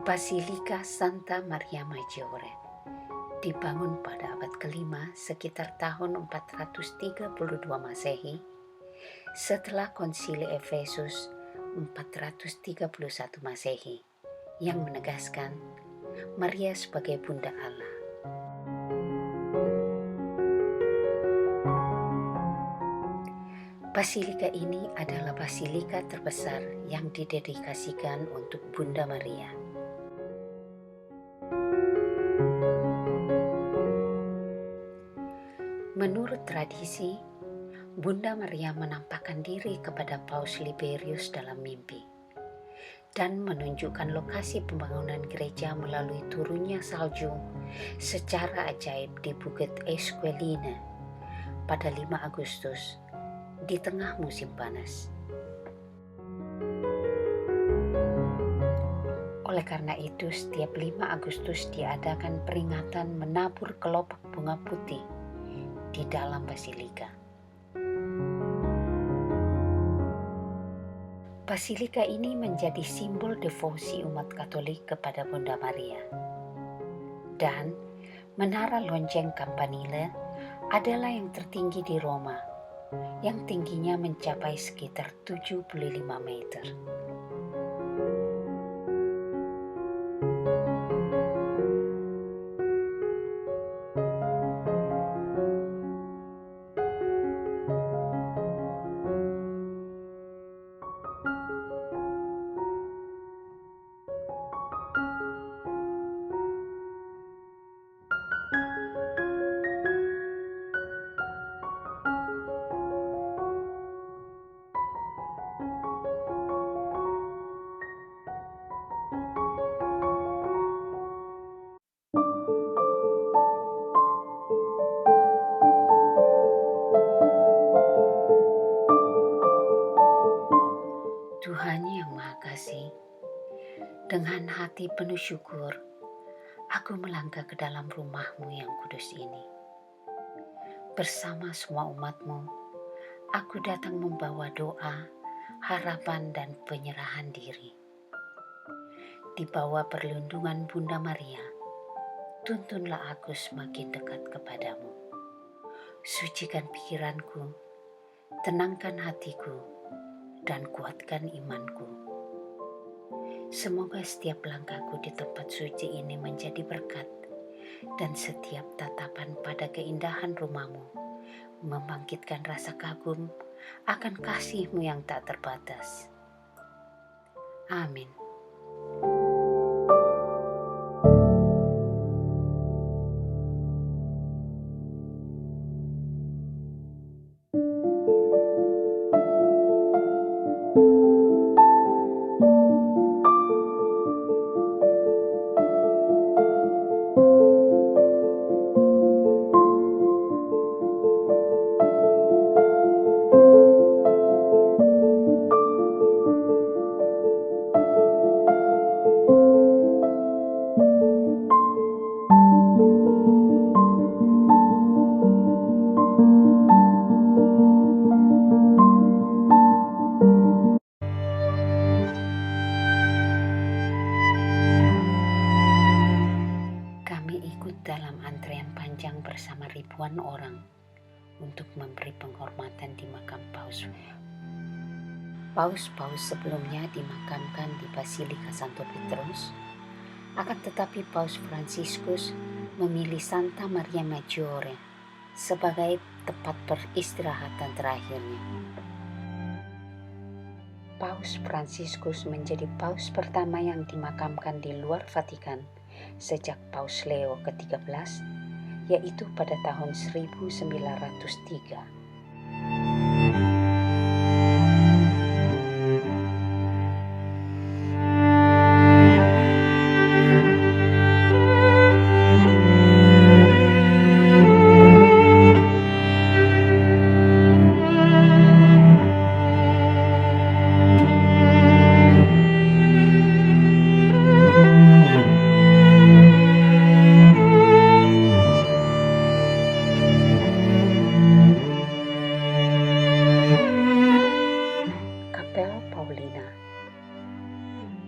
Basilika Santa Maria Maggiore dibangun pada abad ke-5 sekitar tahun 432 Masehi setelah Konsili Efesus 431 Masehi yang menegaskan Maria sebagai Bunda Allah. Basilika ini adalah basilika terbesar yang didedikasikan untuk Bunda Maria. Menurut tradisi, Bunda Maria menampakkan diri kepada Paus Liberius dalam mimpi dan menunjukkan lokasi pembangunan gereja melalui turunnya salju secara ajaib di Bukit Esquiline pada 5 Agustus di tengah musim panas. Oleh karena itu, setiap 5 Agustus diadakan peringatan menabur kelopak bunga putih di dalam basilika. Basilika ini menjadi simbol devosi umat Katolik kepada Bunda Maria. Dan menara lonceng Campanile adalah yang tertinggi di Roma, yang tingginya mencapai sekitar 75 meter. Tuhan yang Maha Kasih, dengan hati penuh syukur, aku melangkah ke dalam rumah-Mu yang kudus ini. Bersama semua umat-Mu, aku datang membawa doa, harapan, dan penyerahan diri. Di bawah perlindungan Bunda Maria, tuntunlah aku semakin dekat kepadamu. Sucikan pikiranku, tenangkan hatiku, dan kuatkan imanku. Semoga setiap langkahku di tempat suci ini menjadi berkat, dan setiap tatapan pada keindahan rumah-Mu membangkitkan rasa kagum akan kasih-Mu yang tak terbatas. Amin. Dalam antrean panjang bersama ribuan orang untuk memberi penghormatan di makam Paus. Paus-paus sebelumnya dimakamkan di Basilika Santo Petrus, akan tetapi Paus Fransiskus memilih Santa Maria Maggiore sebagai tempat peristirahatan terakhirnya. Paus Fransiskus menjadi paus pertama yang dimakamkan di luar Vatikan sejak Paus Leo ke-13, yaitu pada tahun 1903.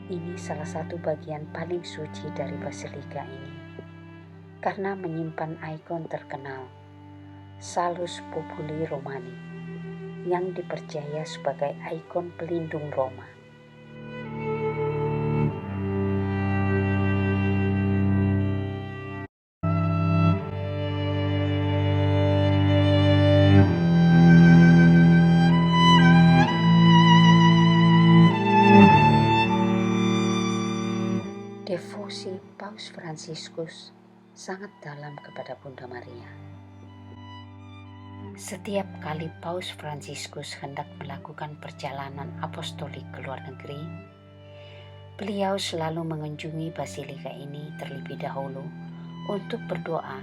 Ini salah satu bagian paling suci dari basilika ini, karena menyimpan ikon terkenal, Salus Populi Romani, yang dipercaya sebagai ikon pelindung Roma. Devosi Paus Fransiskus sangat dalam kepada Bunda Maria. Setiap kali Paus Fransiskus hendak melakukan perjalanan apostolik ke luar negeri, beliau selalu mengunjungi basilika ini terlebih dahulu untuk berdoa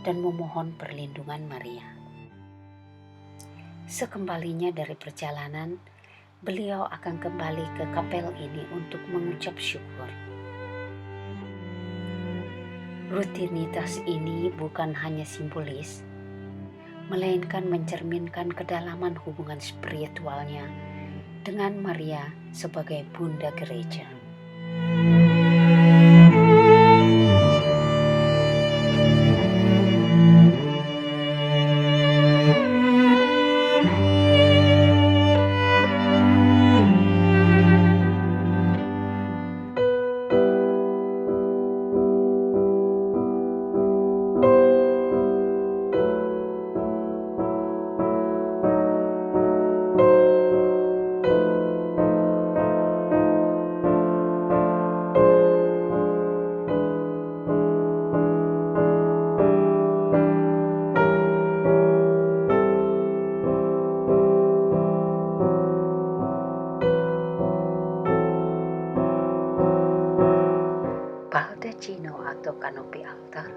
dan memohon perlindungan Maria. Sekembalinya dari perjalanan, beliau akan kembali ke kapel ini untuk mengucap syukur. Rutinitas ini bukan hanya simbolis, melainkan mencerminkan kedalaman hubungan spiritualnya dengan Maria sebagai Bunda Gereja. Baldacchino atau kanopi altar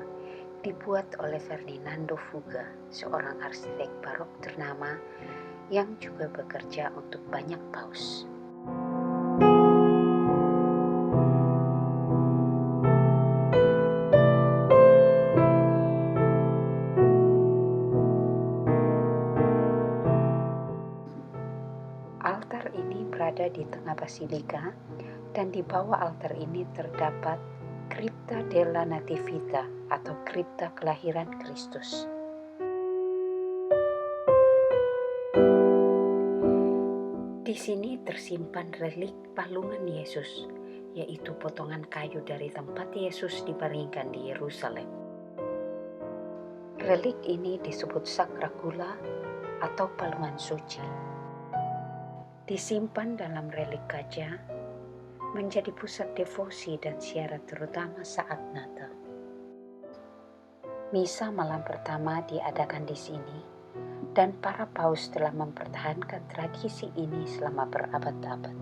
dibuat oleh Ferdinando Fuga, seorang arsitek barok ternama yang juga bekerja untuk banyak paus. Altar ini berada di tengah basilika, dan di bawah altar ini terdapat Crypta della Nativita atau kripta kelahiran Kristus. Di sini tersimpan relik palungan Yesus, yaitu potongan kayu dari tempat Yesus dibaringkan di Yerusalem. Relik ini disebut sakracula atau palungan suci. Disimpan dalam relik kaca, menjadi pusat devosi dan ziarah terutama saat Natal. Misa malam pertama diadakan di sini, dan para paus telah mempertahankan tradisi ini selama berabad-abad.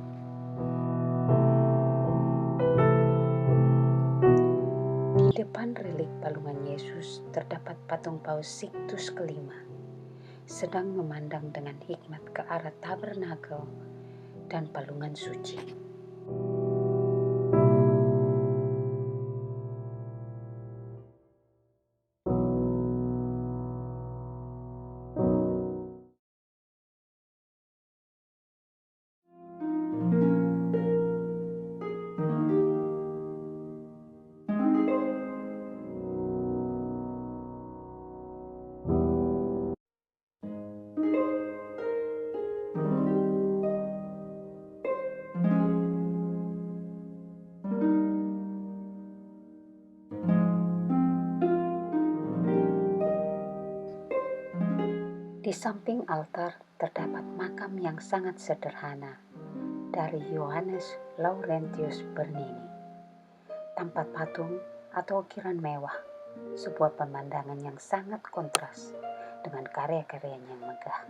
Di depan relik palungan Yesus terdapat patung Paus Sixtus kelima, sedang memandang dengan hikmat ke arah tabernakel dan palungan suci. Di samping altar terdapat makam yang sangat sederhana dari Johannes Laurentius Bernini. Tanpa patung atau ukiran mewah, sebuah pemandangan yang sangat kontras dengan karya-karyanya yang megah.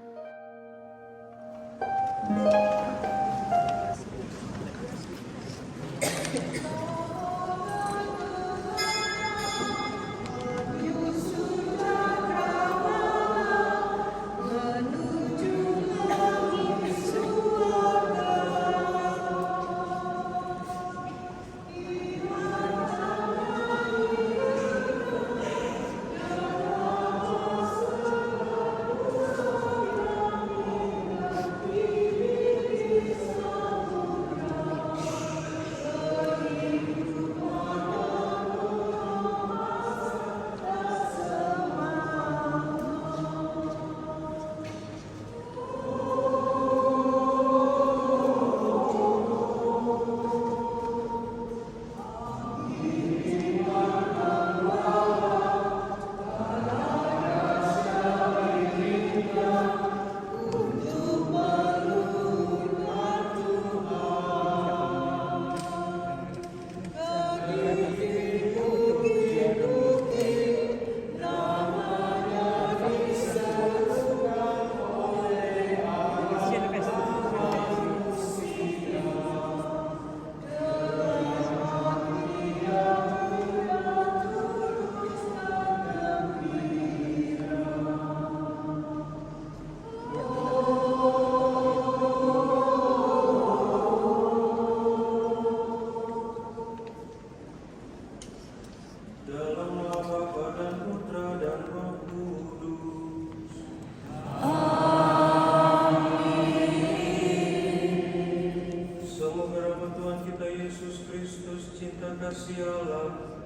Yesus Kristus, cinta kasih Allah,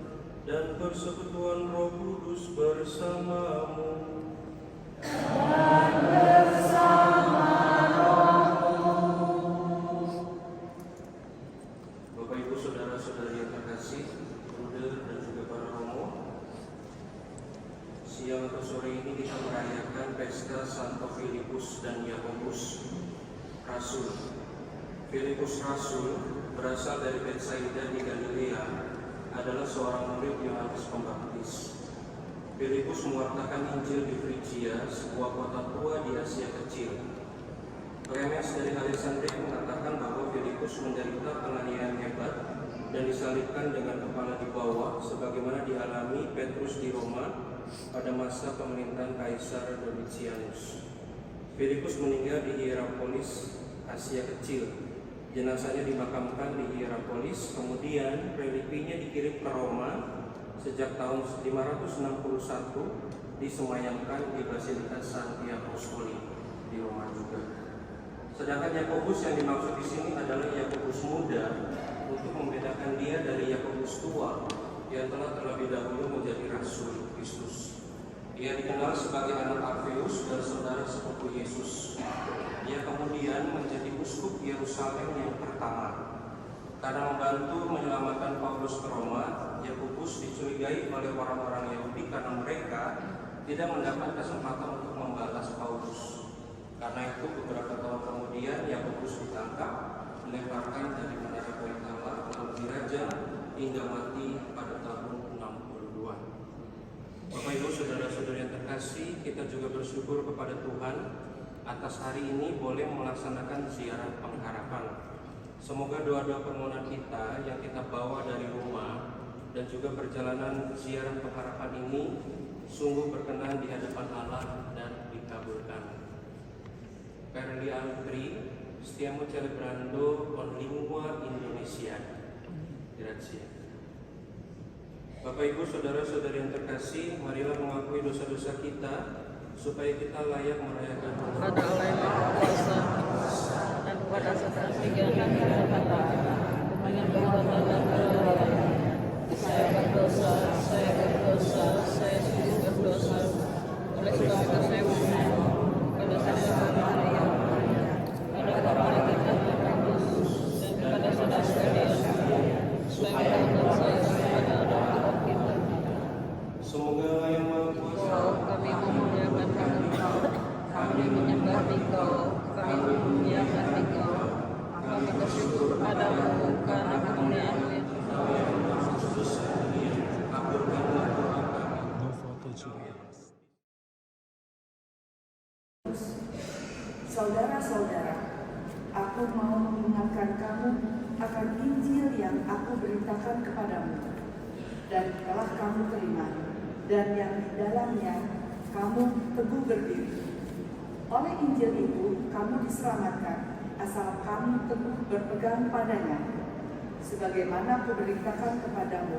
dan persekutuan Roh Kudus bersamamu. Dan bersama Bapak Ibu Saudara-saudari yang terkasih, Bruder dan juga para romo, siang atau sore ini kita merayakan pesta Santo Filipus dan Yakobus Rasul. Filipus Rasul berasal dari Betsaida di Galilea, adalah seorang murid Yohanes Pembaptis. Filipus mewartakan Injil di Frigia, sebuah kota tua di Asia Kecil. Clemens dari Alexandria mengatakan bahwa Filipus menderita penganiayaan hebat dan disalibkan dengan kepala di bawah, sebagaimana dialami Petrus di Roma pada masa pemerintahan Kaisar Domitianus. Filipus meninggal di Hierapolis, Asia Kecil. Jenazahnya dimakamkan di Hierapolis, kemudian reliquinya dikirim ke Roma. Sejak tahun 561 disemayamkan di Basilika Santi Apostoli di Roma juga. Sedangkan Yakobus yang dimaksud di sini adalah Yakobus muda, untuk membedakan dia dari Yakobus tua yang telah terlebih dahulu menjadi Rasul Kristus. Ia dikenal sebagai anak Alfeus dan saudara sepupu Yesus. Ia kemudian menjadi uskup Yerusalem yang pertama. Karena membantu menyelamatkan Paulus ke Roma, Yakobus dicurigai oleh orang-orang Yahudi karena mereka tidak mendapat kesempatan untuk membalas Paulus. Karena itu beberapa tahun kemudian Yakobus ditangkap, dilemparkan dari menara Koitala, lalu dirajam hingga mati pada tahun 62. Bapak Ibu Saudara-saudari yang terkasih, kita juga bersyukur kepada Tuhan atas hari ini boleh melaksanakan ziarah pengharapan. Semoga doa-doa permohonan kita yang kita bawa dari rumah dan juga perjalanan ziarah pengharapan ini sungguh berkenan di hadapan Allah dan dikabulkan. Per gli altri stiamo celebrando con lingua Indonesia. Grazie. Bapak Ibu Saudara-saudari yang terkasih, marilah mengakui dosa-dosa kita supaya kita layak merayakan pada Allah yang Maha Kuasa dan kepada saudara sekalian yang berkata, dengan perbuatan dan kelelahan, saya berdosa, saya sungguh berdosa. Oleh sebab itu saya mohon pada saudara Maria, pada para kita yang kudus, dan kepada saudara sekalian, supaya mengampuni saya kepada Allah kita. Semoga Allah yang Maha Kuasa, Kami memuliakan Engkau, kami menyembah Engkau, kami memuliakan Engkau, kami bersyukur padamu karena kurniamu yang Saudara-saudara, aku mau mengingatkan kamu akan Injil yang aku beritakan kepadamu dan telah kamu terima, dan yang di dalamnya kamu teguh berdiri. Oleh Injil itu kamu diselamatkan, asal kamu teguh berpegang padanya. Sebagaimana aku beritakan kepadamu,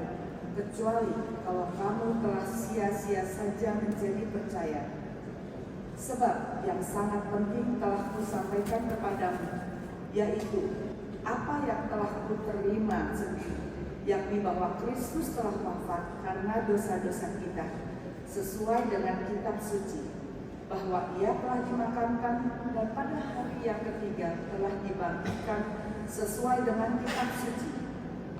kecuali kalau kamu telah sia-sia saja menjadi percaya. Sebab yang sangat penting telah kusampaikan kepadamu, yaitu apa yang telah kuterima sendiri, yakni bahwa Kristus telah wafat karena dosa-dosa kita, sesuai dengan kitab suci, bahwa ia telah dimakamkan dan pada hari yang ketiga telah dibangkitkan sesuai dengan kitab suci,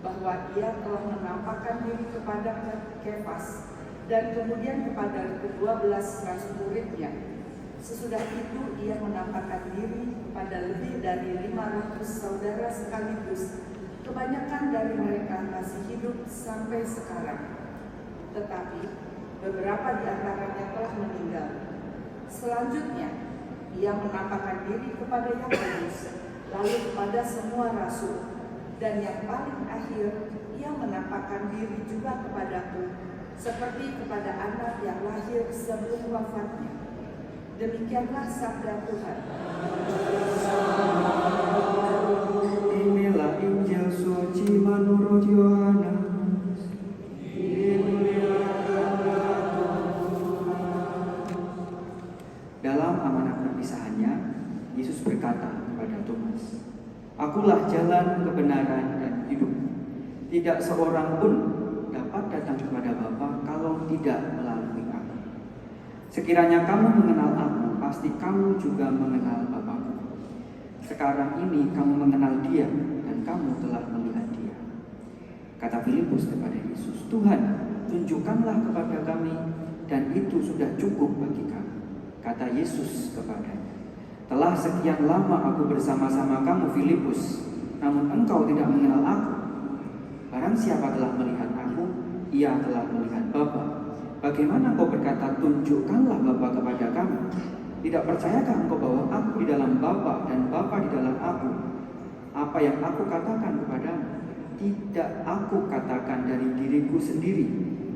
bahwa ia telah menampakkan diri kepada Kefas dan kemudian kepada ke-12 rasul muridnya. Sesudah itu ia menampakkan diri kepada lebih dari 500 saudara sekaligus. Kebanyakan dari mereka masih hidup sampai sekarang, tetapi beberapa di antaranya telah meninggal. Selanjutnya, ia menampakkan diri kepada Yakobus, lalu kepada semua rasul, dan yang paling akhir, ia menampakkan diri juga kepadaku, seperti kepada anak yang lahir sebelum wafatnya. Demikianlah sabda Tuhan. Inilah Injil suci menurut Yohanes. Dalam amanat perpisahannya, Yesus berkata kepada Thomas, "Akulah jalan, kebenaran, dan hidup. Tidak seorang pun dapat datang kepada Bapa kalau tidak melalui aku. Sekiranya kamu mengenal aku, pasti kamu juga mengenal Bapa-Ku. Sekarang ini kamu mengenal Dia dan kamu telah melihat Dia. Kata Filipus kepada Yesus, Tuhan, tunjukkanlah kepada kami, dan itu sudah cukup bagi kami. Kata Yesus kepadanya, telah sekian lama aku bersama-sama kamu, Filipus, namun engkau tidak mengenal aku. Barang siapa telah melihat aku, ia telah melihat Bapa. Bagaimana engkau berkata, tunjukkanlah Bapa kepada kami? Tidak percayakah engkau bahwa aku di dalam Bapa dan Bapa di dalam aku? Apa yang aku katakan kepadamu, tidak aku katakan dari diriku sendiri,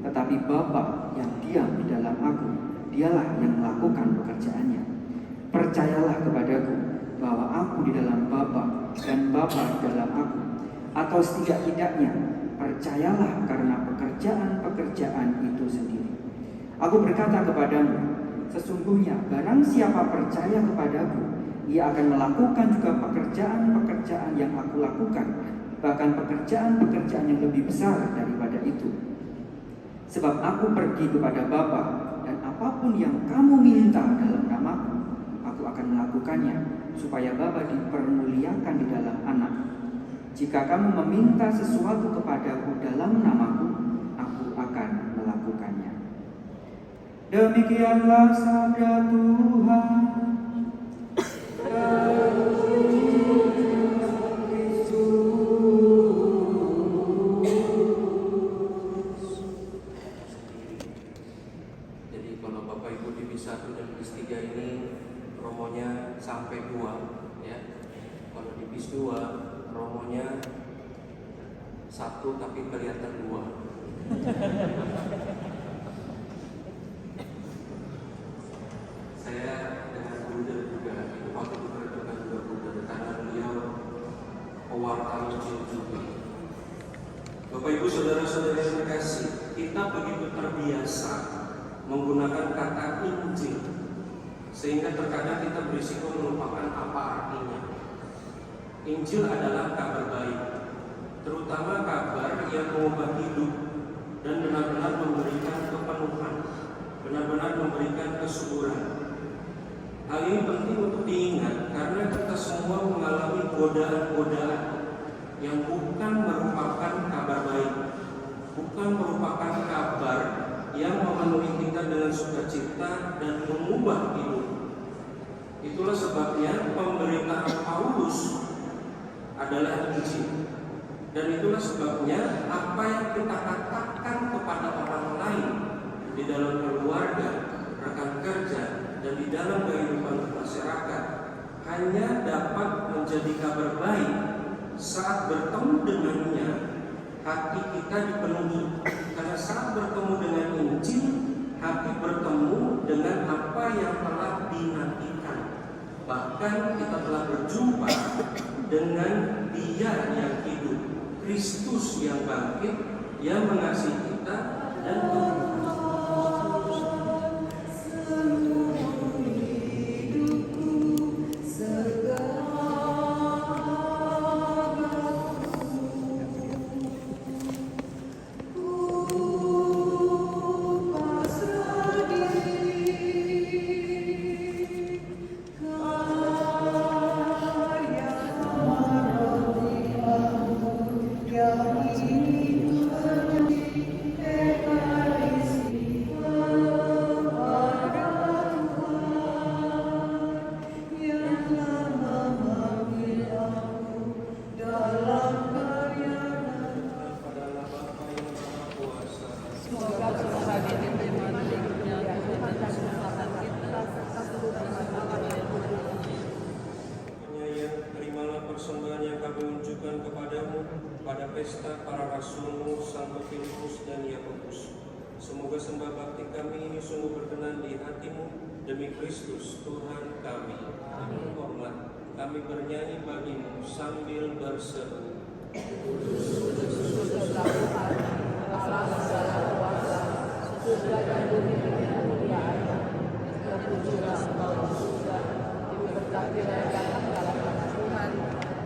tetapi Bapa yang diam di dalam aku, dialah yang melakukan pekerjaannya. Percayalah kepadaku bahwa aku di dalam Bapa dan Bapa di dalam aku. Atau setidak-tidaknya percayalah karena pekerjaan-pekerjaan itu sendiri. Aku berkata kepadamu, sesungguhnya barang siapa percaya kepadaku, ia akan melakukan juga pekerjaan-pekerjaan yang aku lakukan, bahkan pekerjaan-pekerjaan yang lebih besar daripada itu. Sebab aku pergi kepada Bapa, dan apapun yang kamu minta dalam namaku, aku akan melakukannya, supaya Bapa dipermuliakan di dalam Anak. Jika kamu meminta sesuatu kepadaku dalam namaku, aku akan melakukannya. Demikianlah sabda Tuhan. Jadi kalau Bapak Ibu di bis 1 dan bis 3 ini romonya sampai 2 ya. Kalau di bis 2 romonya 1 tapi kelihatan 2. Saya dengan Bunda juga itu waktu diperhatikan juga Bunda karena beliau pewarta Injil juga. Bapak Ibu saudara-saudara yang terkasih, kita begitu terbiasa menggunakan kata Injil sehingga terkadang kita berisiko melupakan apa artinya. Injil adalah kabar baik, terutama kabar yang mengubah hidup dan benar-benar memberikan kepenuhan, benar-benar memberikan kesuburan. Hal ini penting untuk diingat karena kita semua mengalami godaan-godaan yang bukan merupakan kabar baik, bukan merupakan kabar yang memenuhi kita dengan sukacita dan mengubah hidup. Itulah sebabnya pemberitaan Paulus adalah Injil. Dan itulah sebabnya apa yang kita katakan kepada orang lain di dalam keluarga, rekan kerja, dan di dalam kehidupan masyarakat hanya dapat menjadi kabar baik saat bertemu dengannya hati kita dipenuhi. Karena saat bertemu dengan Injil, hati bertemu dengan apa yang telah dinantikan. Bahkan kita telah berjumpa dengan Dia yang hidup, Kristus yang bangkit, yang mengasihi kita dan persembahan yang kami unjukkan kepadamu pada pesta para rasul Santo Filipus dan Yakobus. Semoga sembah bakti kami ini sungguh berkenan di hatimu demi Kristus Tuhan kami. Hormat kami bernyanyi bagimu sambil berseru.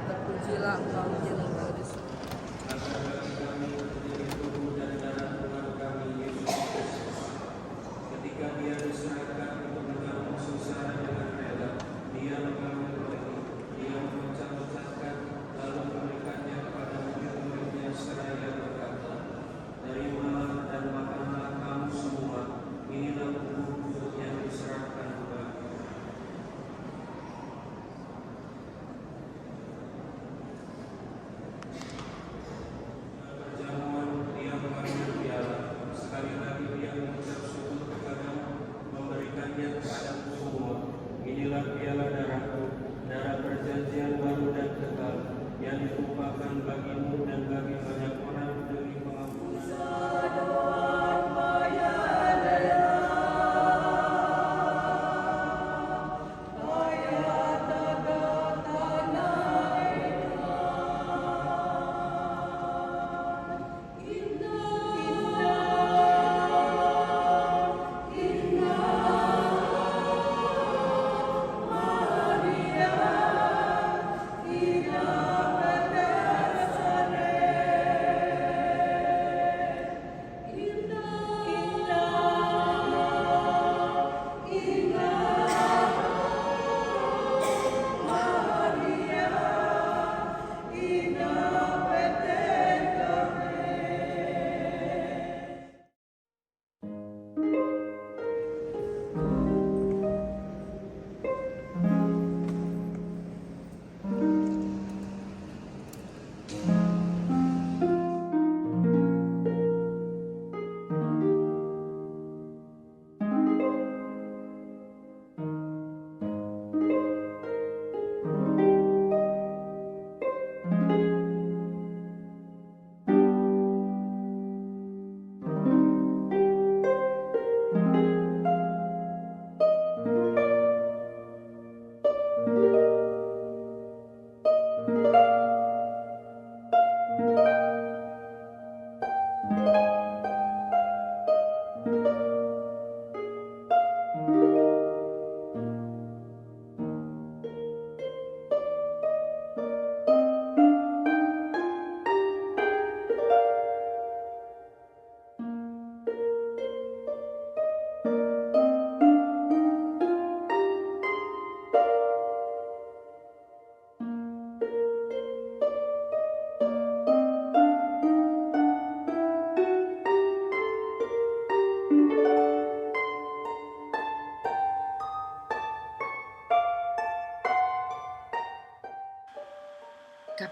Terpujilah Engkau di dalam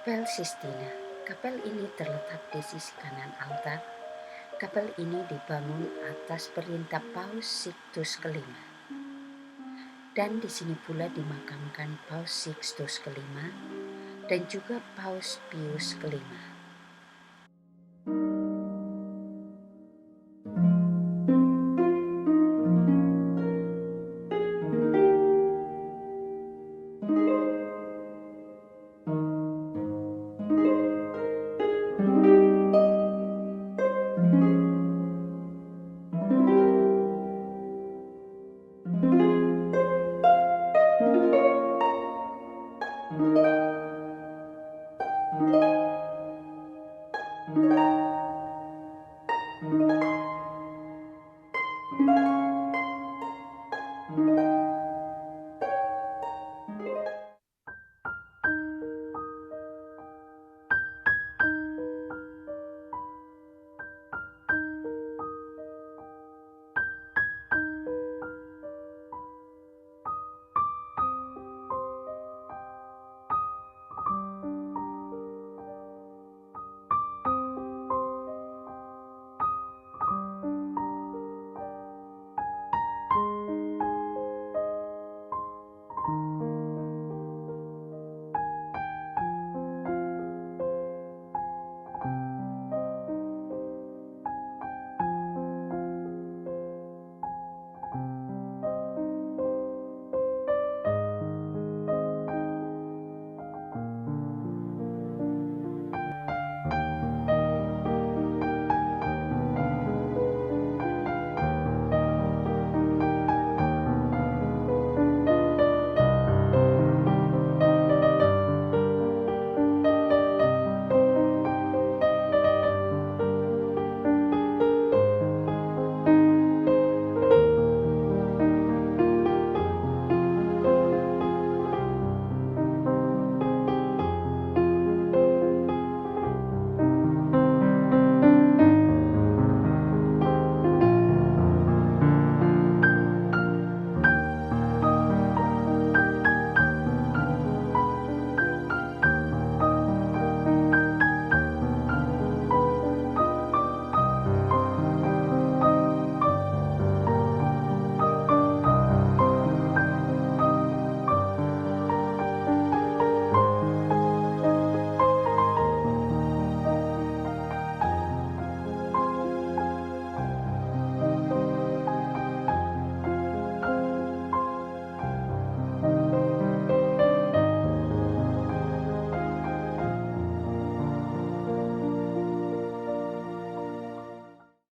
Kapel Sistina. Kapel ini terletak di sisi kanan altar. Kapel ini dibangun atas perintah Paus Sixtus kelima. Dan di sini pula dimakamkan Paus Sixtus kelima dan juga Paus Pius kelima.